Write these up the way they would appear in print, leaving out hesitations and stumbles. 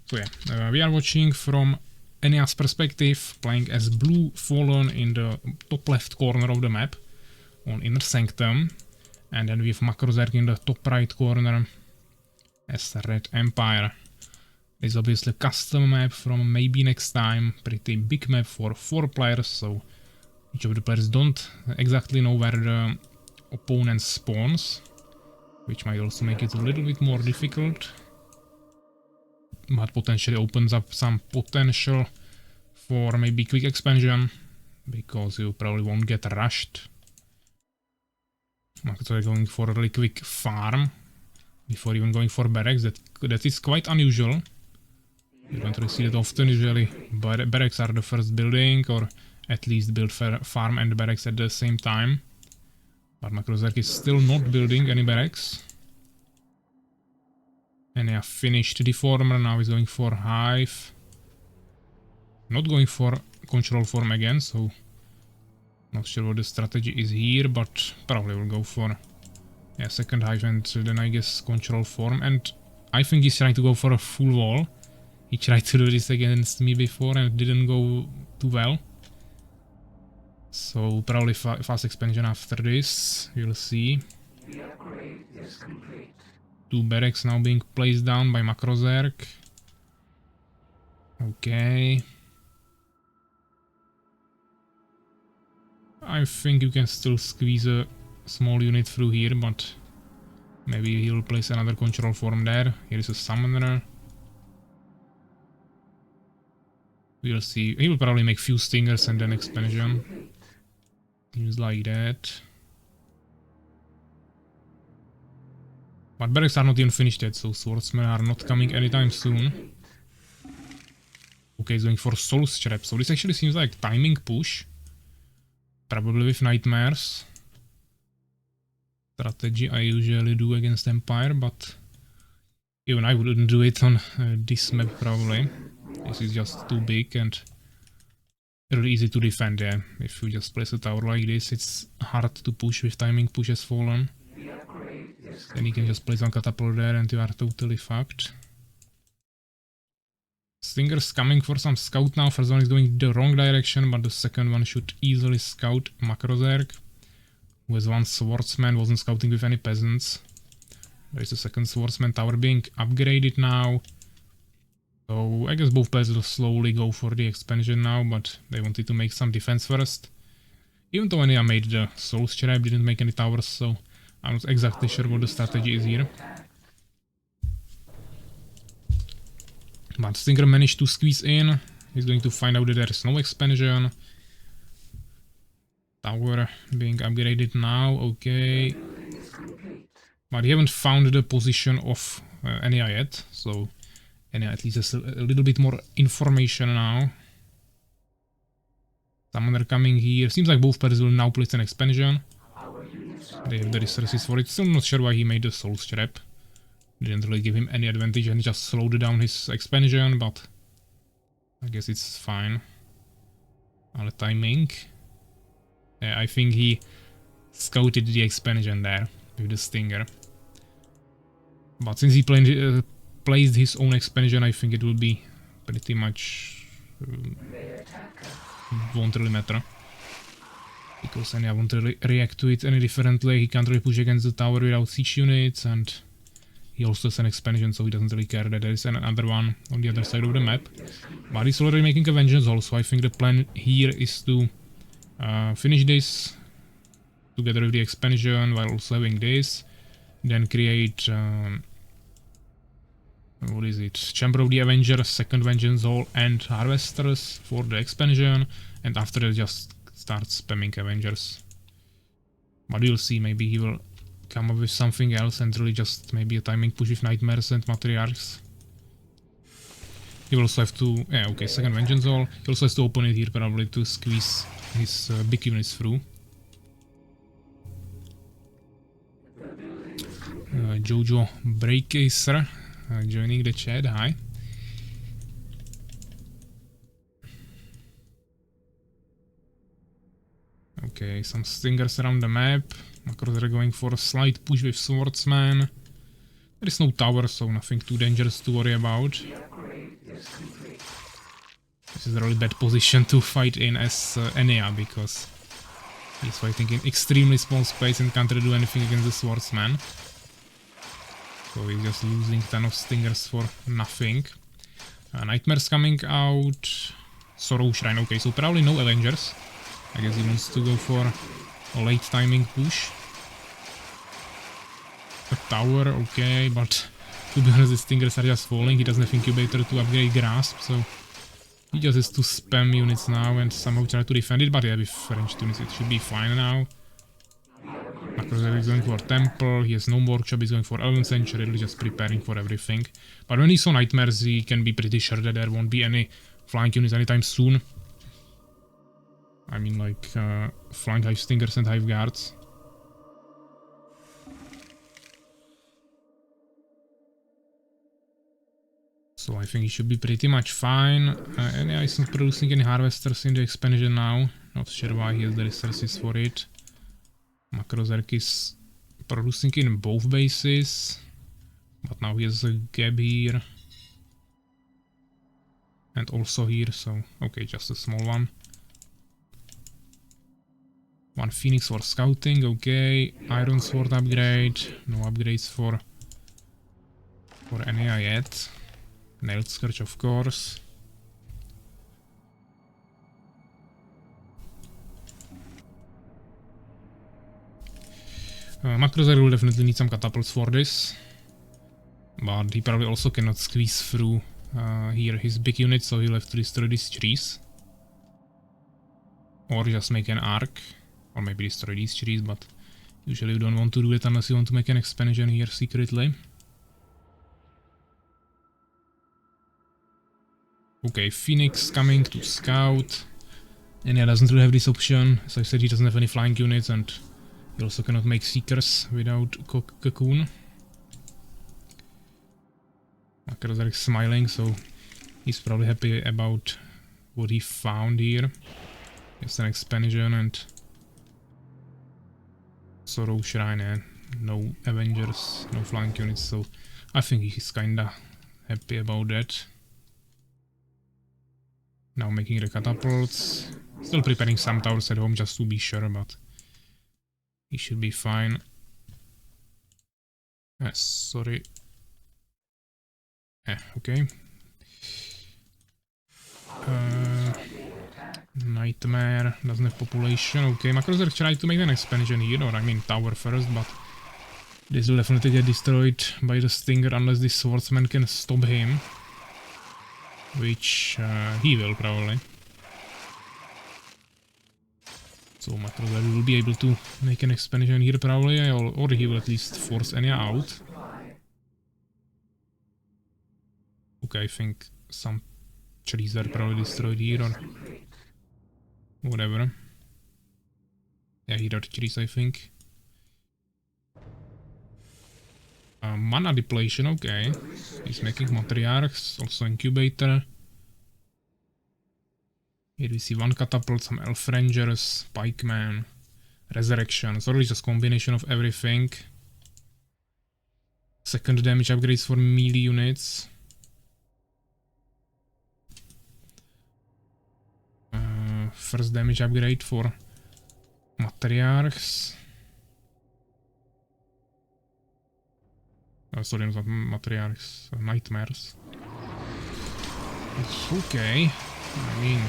So yeah, we are watching from Ania's perspective, playing as Blue Fallen in the top left corner of the map on Inner Sanctum, and then we have MaCrOzerg in the top right corner as Red Empire. It's obviously a custom map from maybe next time, pretty big map for 4 players, so each of the players don't exactly know where the opponent spawns, which might also make it a little bit more difficult, but potentially opens up some potential for maybe quick expansion, because you probably won't get rushed. So going for a really quick farm before even going for barracks. That is quite unusual. You don't really see that often. Usually barracks are the first building, or at least build farm and barracks at the same time. But MaCrOzerg is still not building any barracks. And yeah, finished Deformer, now he's going for Hive. Not going for Control Form again, so not sure what the strategy is here, but probably will go for second Hive and then I guess Control Form. And I think he's trying to go for a full wall. He tried to do this against me before and it didn't go too well. So probably fast expansion after this, you'll see. The upgrade is complete. 2 barracks now being placed down by MaCrOzerg. Okay. I think you can still squeeze a small unit through here, but maybe he'll place another Control Form there. Here is a Summoner. We'll see. He will probably make few Stingers and then expansion. Seems like that. But barracks are not even finished yet, so swordsmen are not coming anytime soon. Okay, he's going for Soul Strap, so this actually seems like timing push. Probably with Nightmares. Strategy I usually do against Empire, but even I wouldn't do it on this map probably. This is just too big and really easy to defend there. If you just place a tower like this, it's hard to push with timing push as Fallen. Then you can just place one catapult there and you are totally fucked. Stinger's coming for some scout now. First one is going the wrong direction, but the second one should easily scout MaCrOzerg, who has one swordsman, wasn't scouting with any peasants. There is a second swordsman tower being upgraded now. So I guess both players will slowly go for the expansion now, but they wanted to make some defense first. Even though Ania made the Soul Strap, didn't make any towers, so I'm not exactly sure what the strategy is here. But Stinger managed to squeeze in. He's going to find out that there is no expansion. Tower being upgraded now, okay. But he haven't found the position of Ania yet, so Ania at least has a little bit more information now. Summoner coming here. Seems like both players will now place an expansion. They have the resources for it. Still not sure why he made the Soul Strap. Didn't really give him any advantage and just slowed down his expansion, but I guess it's fine. All the timing. Yeah, I think he scouted the expansion there with the Stinger. But since he placed his own expansion, I think it will be pretty much won't really matter. Because Ania won't really react to it any differently. He can't really push against the tower without siege units, and he also has an expansion, so he doesn't really care that there is another one on the other side of the map. But he's already making a vengeance also. I think the plan here is to finish this together with the expansion while also having this. Then create... what is it? Chamber of the Avengers, second Vengeance Hall and Harvesters for the expansion. And after that just start spamming Avengers. But you'll see, maybe he will come up with something else and really just maybe a timing push with Nightmares and Matriarchs. He will also have to... yeah, okay, second Vengeance Hall. He also has to open it here probably to squeeze his big units through. Jojo Breakacer joining the chat, hi. Okay, some Stingers around the map. MaCrOzerg going for a slight push with Swordsman. There is no tower, so nothing too dangerous to worry about. is complete. This is a really bad position to fight in as Ania, because he's fighting in extremely small space and can't really do anything against the swordsman. So he's just losing ton of stingers for nothing. Nightmare's coming out. Sorrow Shrine, okay, so probably no Avengers. I guess he wants to go for a late timing push. A tower, okay, but to be honest, the stingers are just falling. He doesn't have incubator to upgrade grasp, so he just has to spam units now and somehow try to defend it, but yeah, with ranged units it should be fine now. MaCrOzerg is going for Temple, he has no workshop, he's going for 11th Century, really just preparing for everything. But when he saw Nightmares, he can be pretty sure that there won't be any flying units anytime soon. I mean, like, flying Hive Stingers and Hive Guards. So I think he should be pretty much fine. And yeah, he's not producing any Harvesters in the expansion now. Not sure why he has the resources for it. MaCrOzerg is producing in both bases. But now he has a gap here. And also here, so okay, just a small one. One Phoenix for scouting, okay. Iron Sword upgrade. No upgrades for Ania yet. Nailed Scourge, of course. MaCrOzerg will definitely need some catapults for this. But he probably also cannot squeeze through here his big units, so he'll have to destroy these trees. Or just make an arc. Or maybe destroy these trees, but usually you don't want to do it unless you want to make an expansion here secretly. Okay, Phoenix coming to scout. And yeah, doesn't really have this option. As I said, he doesn't have any flying units and he also cannot make Seekers without Cocoon. MaCrOzerg is smiling, so he's probably happy about what he found here. It's an expansion and Sorrow Shrine and no Avengers, no flying units, so I think he's kinda happy about that. Now making the catapults. Still preparing some towers at home just to be sure, but he should be fine. Sorry. Okay. Nightmare doesn't have population. Okay, MaCrOzerg tried to make an expansion here, or I mean tower first, but this will definitely get destroyed by the Stinger unless this swordsman can stop him. Which he will probably. So MaCrOzerg will be able to make an expansion here probably, or he will at least force Ania out. Okay, I think some trees are probably destroyed here or whatever. Yeah, here are trees, I think. Mana depletion, okay. He's making Matriarchs, also Incubator. Here we see one Catapult, some Elf Rangers, Pikeman, Resurrection. So really just combination of everything. Second damage upgrades for melee units. First damage upgrade for Matriarchs. Sorry, not Matriarchs, Nightmares. It's okay. I mean,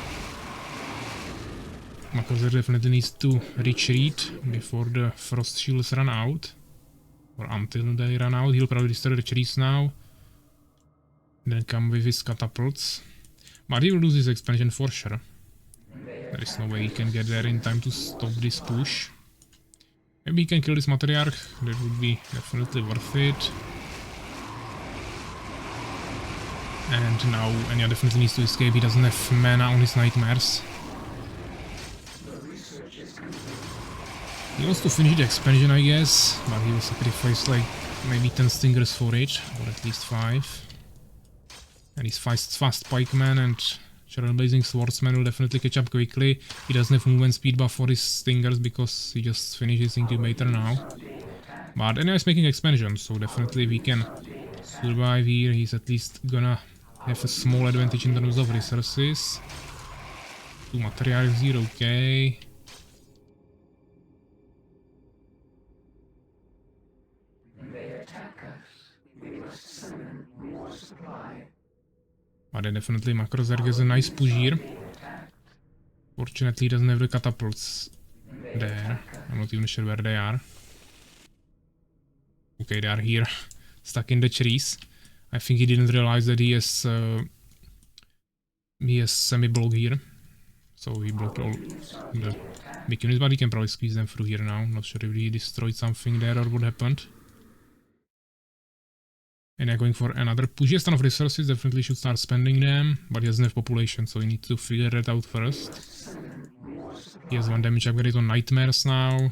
MaCrOzerg definitely needs to retreat before the frost shields run out. Or until they run out. He'll probably destroy the trees now. Then come with his catapults. But he will lose his expansion for sure. There is no way he can get there in time to stop this push. Maybe he can kill this Matriarch. That would be definitely worth it. And now Ania definitely needs to escape. He doesn't have mana on his Nightmares. He wants to finish the expansion, I guess, but he will sacrifice like maybe 10 Stingers for it, or at least 5. And his fast Pikeman and Blazing Swordsman will definitely catch up quickly. He doesn't have movement speed buff for his Stingers because he just finished his Incubator now. But Ania is making expansion, so definitely we can survive here. He's at least gonna have a small advantage in terms of resources. 2 materials here, okay. They attack us. We must summon more supply. But then definitely MaCrOzerg is a nice push here. Fortunately, he doesn't have the catapults there. I'm not even sure where they are. Okay, they are here, stuck in the trees. I think he didn't realize that he has semi-block here. So he blocked all the big units, but he can probably squeeze them through here now. Not sure if he destroyed something there or what happened. And they're going for another push. He has a ton of resources, definitely should start spending them, but he doesn't have population, so we need to figure that out first. He has 1 damage upgrade on Nightmares now.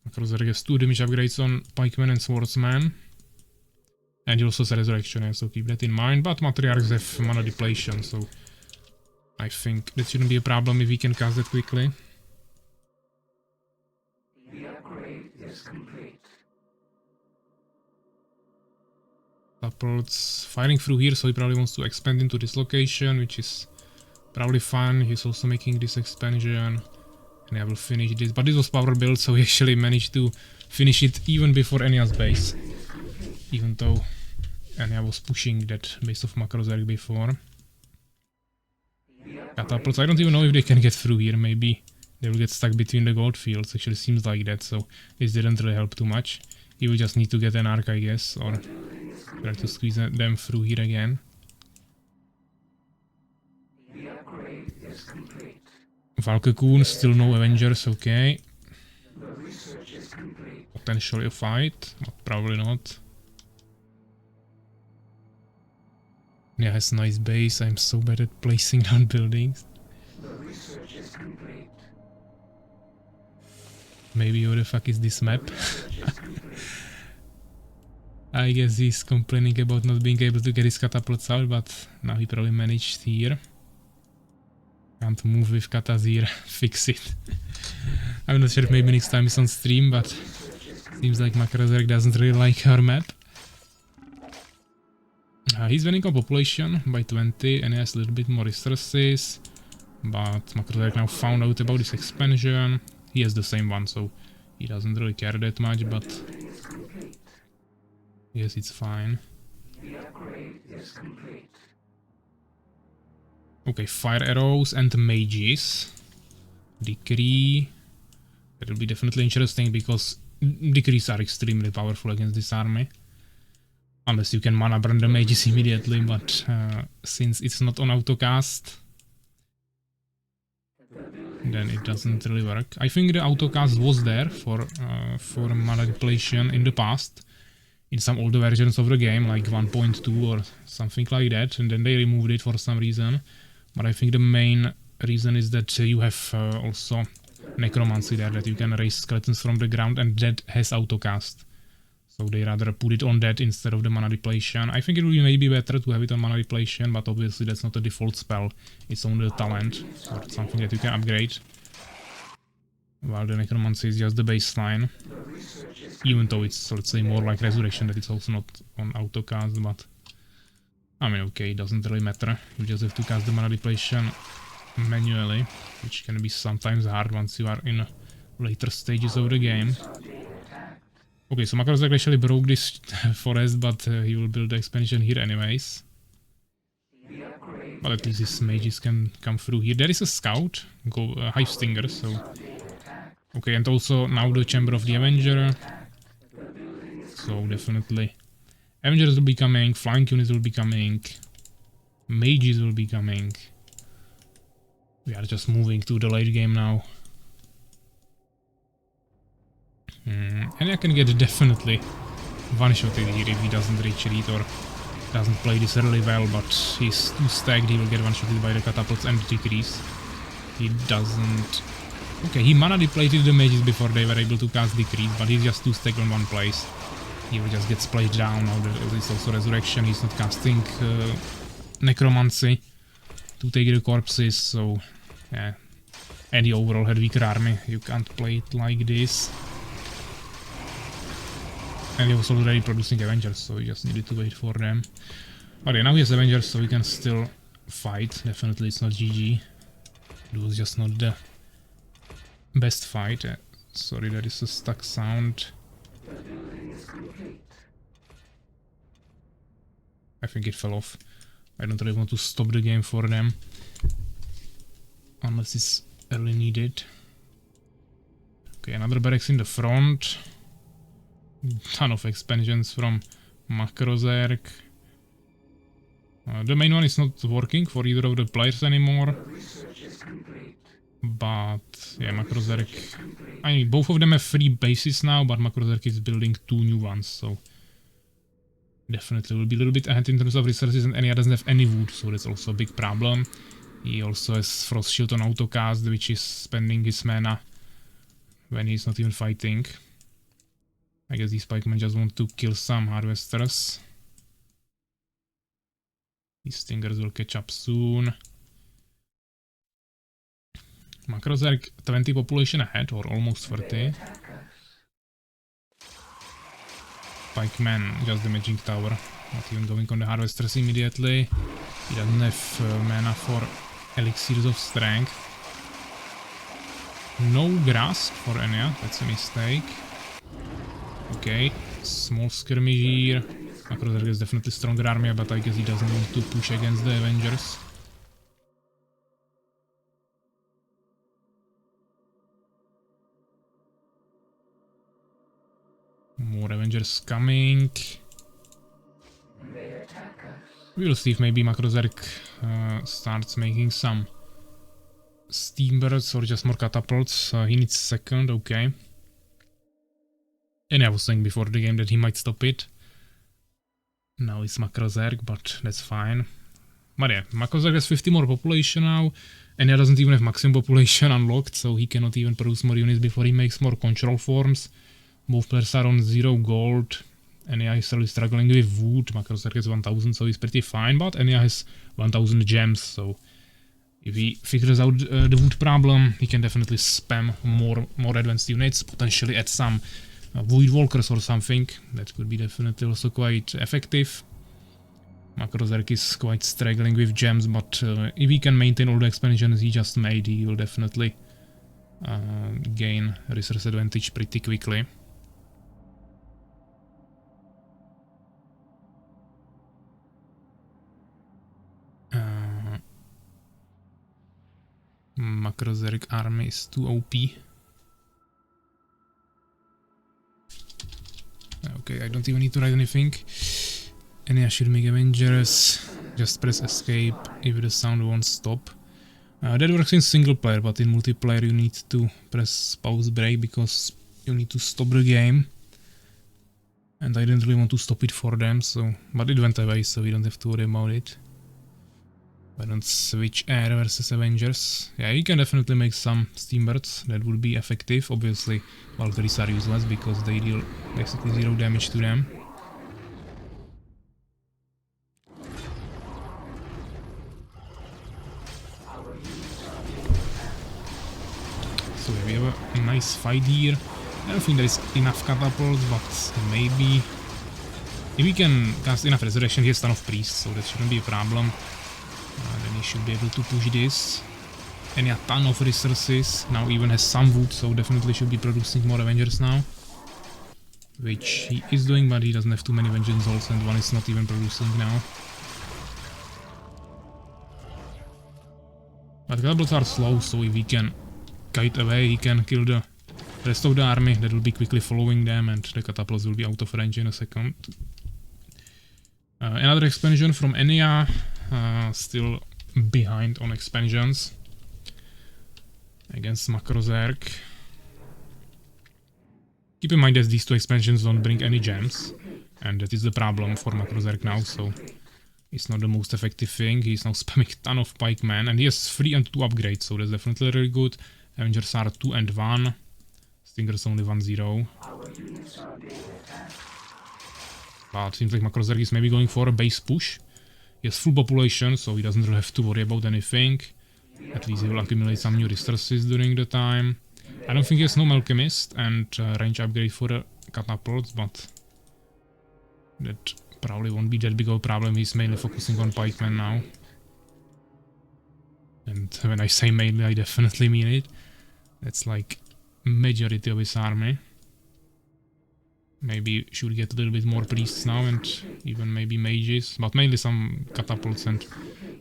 MaCrOzerg has 2 damage upgrades on Pikemen and Swordsman. And he also has Resurrection, so keep that in mind. But Matriarchs have mana depletion, so I think that shouldn't be a problem if we can cast that quickly. The upgrade is complete. Catapults firing through here, so he probably wants to expand into this location, which is probably fun. He's also making this expansion. And I will finish this, but this was power build, so we actually managed to finish it even before Ania's base. Even though Ania was pushing that base of MaCrOzerg before. Catapults, I don't even know if they can get through here, maybe they will get stuck between the gold fields, actually seems like that, so this didn't really help too much. He will just need to get an arc, I guess, or try to squeeze them through here again. The upgrade is complete. Valkycoon, still no Avengers, okay. The research is complete. Potentially a fight, but probably not. Yeah, has a nice base. I'm so bad at placing down buildings. The research is complete. Maybe what the fuck is this map? I guess he's complaining about not being able to get his catapults out, but now he probably managed here. Can't move with katas here, fix it. I'm not sure if maybe next time he's on stream, but seems like MaCrOzerg doesn't really like our map. He's winning on population by 20 and he has a little bit more resources. But MaCrOzerg now found out about this expansion. He has the same one, so he doesn't really care that much, but yes, it's fine. The upgrade is complete. Okay, fire arrows and mages. Decree. That will be definitely interesting because decrees are extremely powerful against this army. Unless you can mana burn the mages immediately, but since it's not on autocast, then it doesn't really work. I think the autocast was there for mana depletion in the past, in some older versions of the game, like 1.2 or something like that, and then they removed it for some reason. But I think the main reason is that you have also necromancy there, that you can raise skeletons from the ground, and that has autocast. So they rather put it on that instead of the mana depletion. I think it would be maybe better to have it on mana depletion, but obviously that's not a default spell. It's only the talent, or something that you can upgrade. While the necromancy is just the baseline. Even though it's, let's say, more like resurrection, that it's also not on autocast, but I mean, okay, it doesn't really matter. You just have to cast the mana depletion manually, which can be sometimes hard once you are in later stages of the game. Okay, so MaCrOzerg actually broke this forest, but he will build the expansion here anyways. But at least his mages can come through here. There is a scout, Hive Stinger, so... Okay, and also now the Chamber of the Avenger. So definitely Avengers will be coming, flying units will be coming, mages will be coming. We are just moving to the late game now. And I can get definitely one-shotted here if he doesn't retreat or doesn't play this really well, but he's too stacked, he will get one-shotted by the catapults and the decrees. He doesn't... Okay, he mana depleted the mages before they were able to cast decrees, but he's just too stacked on one place. He will just get splayed down. Now there's also resurrection, he's not casting necromancy to take the corpses, so yeah. And he overall had weaker army, you can't play it like this. And he was already producing Avengers, so you just needed to wait for them. But yeah, now he has Avengers, so he can still fight. Definitely it's not GG. It was just not the best fight. Sorry, that is a stuck sound. I think it fell off. I don't really want to stop the game for them. Unless it's really needed. Okay, another barracks in the front. Ton of expansions from MaCrOzerg. The main one is not working for either of the players anymore. But yeah, MaCrOzerg. I mean, both of them have 3 bases now, but MaCrOzerg is building 2 new ones, so definitely will be a little bit ahead in terms of resources, and Ania doesn't have any wood, so that's also a big problem. He also has Frost Shield on autocast, which is spending his mana when he's not even fighting. I guess these pikemen just want to kill some harvesters. These stingers will catch up soon. MaCrOzerg 20 population ahead, or almost 30. Pikeman just damaging tower, not even going on the harvesters immediately. He doesn't have mana for elixirs of strength. No grass for Ania, that's a mistake. Okay, small skirmish here. MaCrOzerg is definitely stronger army, but I guess he doesn't want to push against the Avengers. More Avengers coming. We'll see if maybe MaCrOzerg starts making some steambirds or just more catapults. He needs second, okay. And I was saying before the game that he might stop it. Now it's MaCrOzerg, but that's fine. But yeah, MaCrOzerg has 50 more population now, and he doesn't even have maximum population unlocked, so he cannot even produce more units before he makes more control forms. Both players are on 0 gold. Ania is really struggling with wood. MaCrOzerg has 1000, so he's pretty fine, but Ania has 1000 gems, so if he figures out the wood problem, he can definitely spam more advanced units, potentially add some Void Walkers or something. That could be definitely also quite effective. MaCrOzerg is quite struggling with gems, but if he can maintain all the expansions he just made, he will definitely gain resource advantage pretty quickly. MaCrOzerg army is too OP. Okay, I don't even need to write anything. Ania should make Avengers. Just press escape if the sound won't stop. That works in single player, but in multiplayer you need to press pause break because you need to stop the game. And I didn't really want to stop it for them, so but it went away, so we don't have to worry about it. I don't switch air versus Avengers. Yeah, you can definitely make some steambirds, that would be effective. Obviously, Valkyries are useless because they deal basically 0 damage to them. So yeah, we have a nice fight here. I don't think there is enough catapults, but maybe... If we can cast enough resurrection, he has ton of priests, so that shouldn't be a problem. Then he should be able to push this. And a ton of resources. Now even has some wood, so definitely should be producing more Avengers now. Which he is doing, but he doesn't have too many Vengeance Halls, and one is not even producing now. But catapults are slow, so if he can kite away, he can kill the rest of the army. That will be quickly following them, and the catapults will be out of range in a second. Another expansion from Ania. Still behind on expansions against MaCrOzerg. Keep in mind that these 2 expansions don't bring any gems, and that is the problem for MaCrOzerg now, so it's not the most effective thing. He's now spamming a ton of pikemen, and he has 3 and 2 upgrades, so that's definitely really good. Avengers are 2 and 1, Stingers only 1-0. But seems like MaCrOzerg is maybe going for a base push. He has full population, so he doesn't really have to worry about anything. At least he will accumulate some new resources during the time. I don't think he has no Alchemist and range upgrade for the catapults, but that probably won't be that big of a problem. He's mainly focusing on pikemen now. And when I say mainly, I definitely mean it. That's like majority of his army. Maybe should get a little bit more priests now and even maybe mages, but mainly some catapults and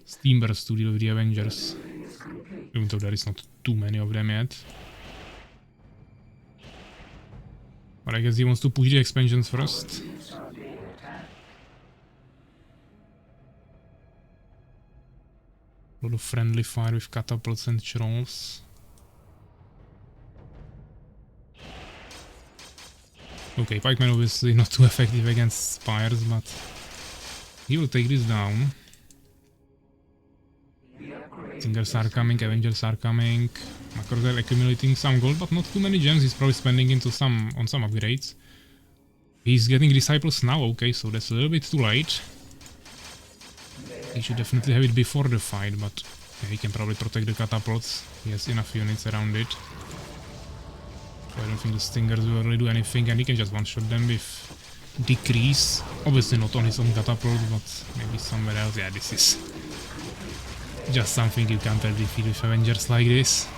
steamers to deal with the Avengers. Even though there is not too many of them yet. But I guess he wants to push the expansions first. A lot of friendly fire with catapults and trolls. Okay, pikemen obviously not too effective against spires, but he will take this down. Singers are coming, Avengers are coming. MaCrOzerg accumulating some gold, but not too many gems. He's probably spending on some upgrades. He's getting disciples now, okay, so that's a little bit too late. He should definitely have it before the fight, but yeah, he can probably protect the catapults. He has enough units around it. So I don't think the stingers will really do anything, and he can just one-shot them with decrease. Obviously not on his own catapult, but maybe somewhere else. Yeah, this is just something you can't defeat with Avengers like this.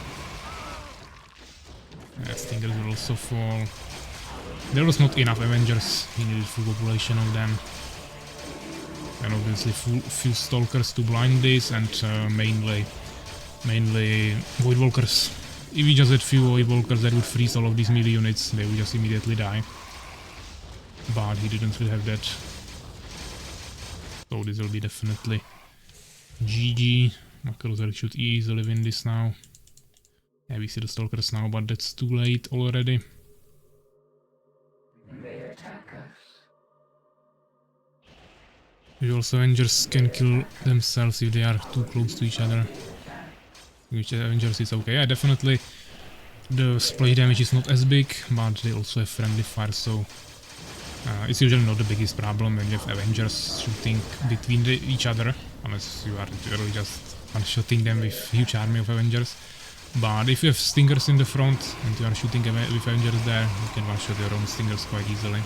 Yeah, stingers will also fall. There was not enough Avengers, he needed full population of them. And obviously few stalkers to blind this, and mainly Voidwalkers. If we just had few Voidwalkers that would freeze all of these melee units, they would just immediately die. But he didn't really have that. So this will be definitely GG. MaCrOzerg should easily win this now. Yeah, we see the stalkers now, but that's too late already. They attack us. Also, Avengers can kill themselves if they are too close to each other. Which Avengers is okay. Yeah, definitely the splash damage is not as big, but they also have friendly fire, so it's usually not the biggest problem when you have Avengers shooting between each other, unless you are literally just one-shotting them with huge army of Avengers. But if you have stingers in the front and you are shooting with Avengers there, you can one-shot your own stingers quite easily.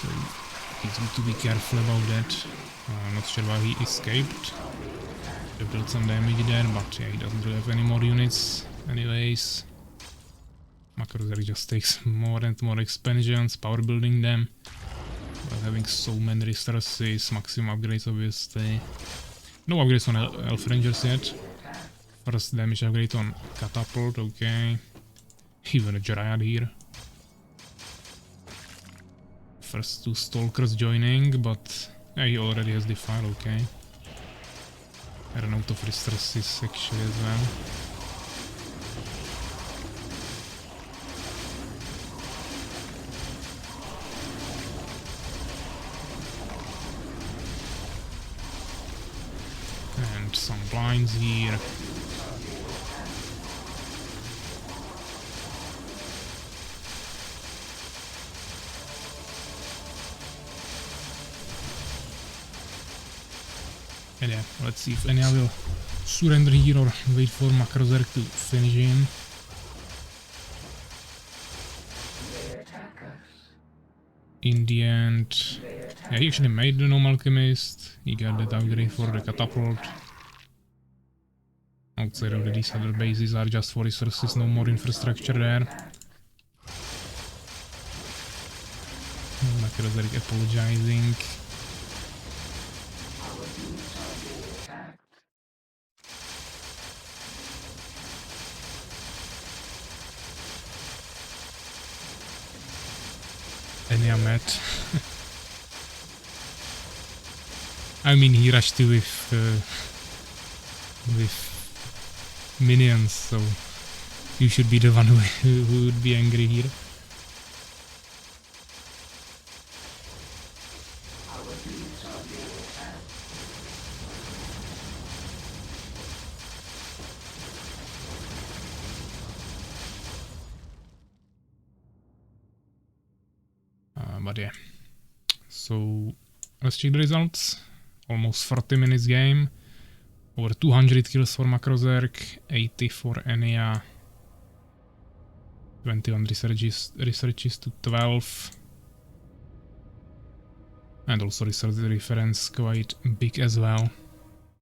So it's good to be careful about that. Not sure why he escaped. He dealt some damage there, but yeah, he doesn't really have any more units anyways. MaCrOzerg just takes more and more expansions, power building them. But having so many resources, maximum upgrades obviously. No upgrades on Elf Rangers yet. First damage upgrade on Catapult, okay. Even a Dryad here. First two Stalkers joining, but yeah, he already has Defile, okay. I ran out of resources actually as well. And some blinds here. And yeah, let's see if Ania will surrender here or wait for MaCrOzerg to finish him. In the end, yeah, he actually made the normal alchemist. He got that upgrade for the catapult. Outside of these other bases are just for resources, no more infrastructure there. MaCrOzerg apologizing. Ania met. I mean, he rushed you with minions, so you should be the one who would be angry here. But yeah, so let's check the results. Almost 40 minutes game, over 200 kills for MaCrOzerg, 80 for Ania, 21 researches to 12. And also this reference quite big as well.